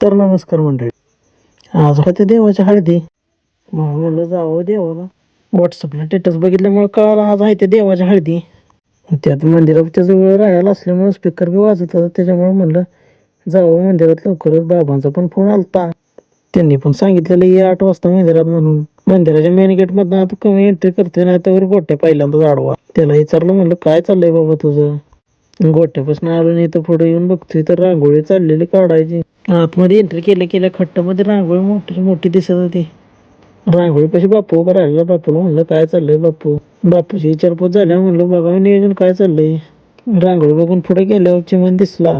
तर नमस्कार मंडळी. आज होते देवाच्या हळदी. मग म्हणलं जावं देवाला. व्हॉट्सअपला स्टेटस बघितल्यामुळे कळालं आज आहे ते देवाच्या हळदी. त्यात मंदिराच्या जवळ राहायला असल्यामुळे स्पीकर बी वाजत होता, त्याच्यामुळे म्हणलं जावं मंदिरात लवकरच. बाबांचा पण फोन आलता. त्यांनी पण सांगितलेलं ये 8 वाजता मंदिरात म्हणून. मंदिराच्या मेन गेट मधनं आता कमी एंट्री करतोय, नाही तर गोट्या पहिल्यांदाच आडवा. त्याला विचारलं, म्हणलं काय चाललंय बाबा तुझं. गोट्यापासून आलो नाही तर पुढे येऊन बघतोय तर रांगोळी चाललेली काढायची. आतमध्ये एंट्री केल्या केल्या खट्टामध्ये रांगोळी मोठी मोठी दिसत होती. रांगोळी पाशी बापू उभा राहिला. बापूला म्हणलं काय चाललंय बापू. बापूची विचारपूस झाल्या, म्हणलं बघा नियोजन काय चाललंय. रांगोळी बघून पुढे गेल्यावर चिमण दिसला.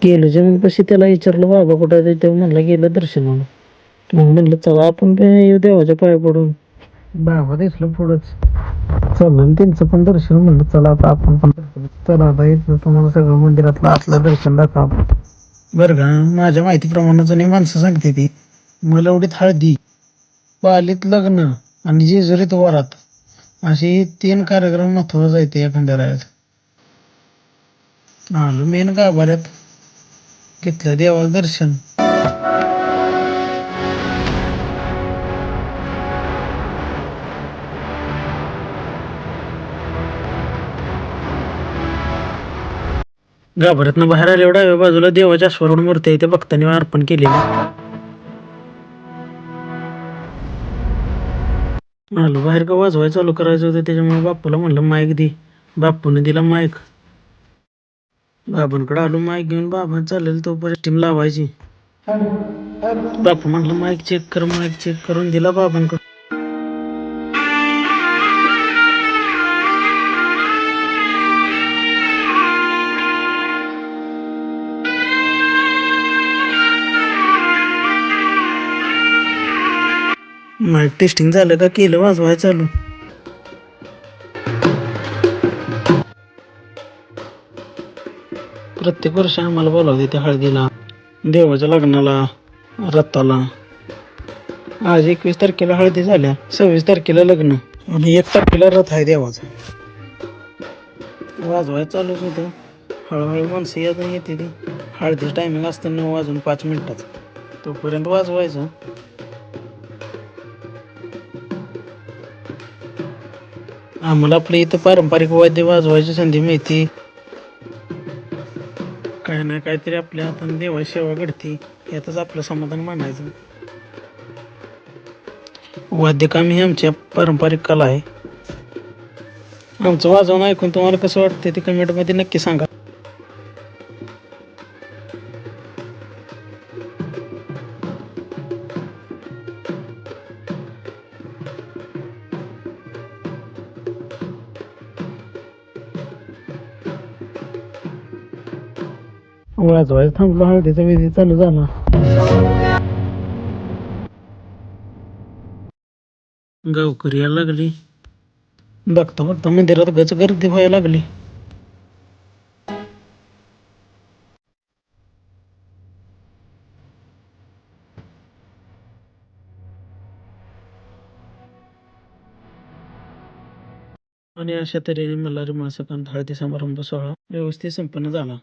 गेलो चिमण पाशी, त्याला विचारलं बाबा कुठे आहे, ते म्हणला गेलं दर्शन म्हणून. मग म्हणलं चला आपण येऊ देवाच्या पाया पडून. बाबा दिसलं पुढंच. चाललं त्यांचं पण दर्शन. म्हणलं चला आता आपण पण चला आता येतो तुम्हाला सगळं मंदिरातलं आतलं दर्शन दाखवा. बरं का, माझ्या माहितीप्रमाणे जुनी माणसं सांगते ती मलवडीत हळदी, पालीत लग्न आणि जेजुरीत वरात अशी 3 कार्यक्रम महत्वाचे आहेत या खंडेरायात. आलो मेन गाभाऱ्यात, घेतलं देवाचं दर्शन. गाभाऱ्यातनं बाहेर आल्यावर डाव्या बाजूला देवाच्या अश्वारूढ मूर्ती आहे, त्या भक्तांनी अर्पण केलेली. आलो बाहेर का वाजवाय चालू करायचं होतं, त्याच्यामुळे बापूला म्हणलं माईक दे. बापूने दिला माईक. बाबांकडे आलो माईक घेऊन. बाबा चाललेलं तोपर्यंत टीम लावायची. बापू म्हणलं माईक चेक कर. माईक चेक करून दिला बाबांकडे. माईक टेस्टिंग झालं का केलं वाजवाय चालू. प्रत्येक वर्षी आम्हाला बोलावते त्या हळदीला, देवाच्या लग्नाला, रथाला. आज 21 तारखेला हळदी झाल्या, 26 तारखेला लग्न आणि 1 तारखेला रथ आहे देवाचा. वाजवाय चालूच होतं. हळूहळू माणसं येते ती. हळदीचं टायमिंग असतं 9:05 तोपर्यंत वाजवायचं. आम्हाला आपल्या इथं पारंपरिक वाद्य वाजवायची संधी मिळते. काय ना काहीतरी आपल्या हाताने देवाची सेवा घडते, यातच आपलं समाधान मानायचं. वाद्यकाम ही आमच्या पारंपरिक कला आहे. आमचं वाजवून ऐकून तुम्हाला कसं वाटतं ते कमेंटमध्ये नक्की सांगा. वाजवायचं थांबलो, हळदीचा विधी चालू झाला. गावकरी यायला लागली. बघता बघता मंदिरात गच गर्दी व्हायला लागली. आणि अशा तऱ्हेने मल्हारी माळसंकांत हळदी समारंभ सोहळा व्यवस्थित संपन्न झाला.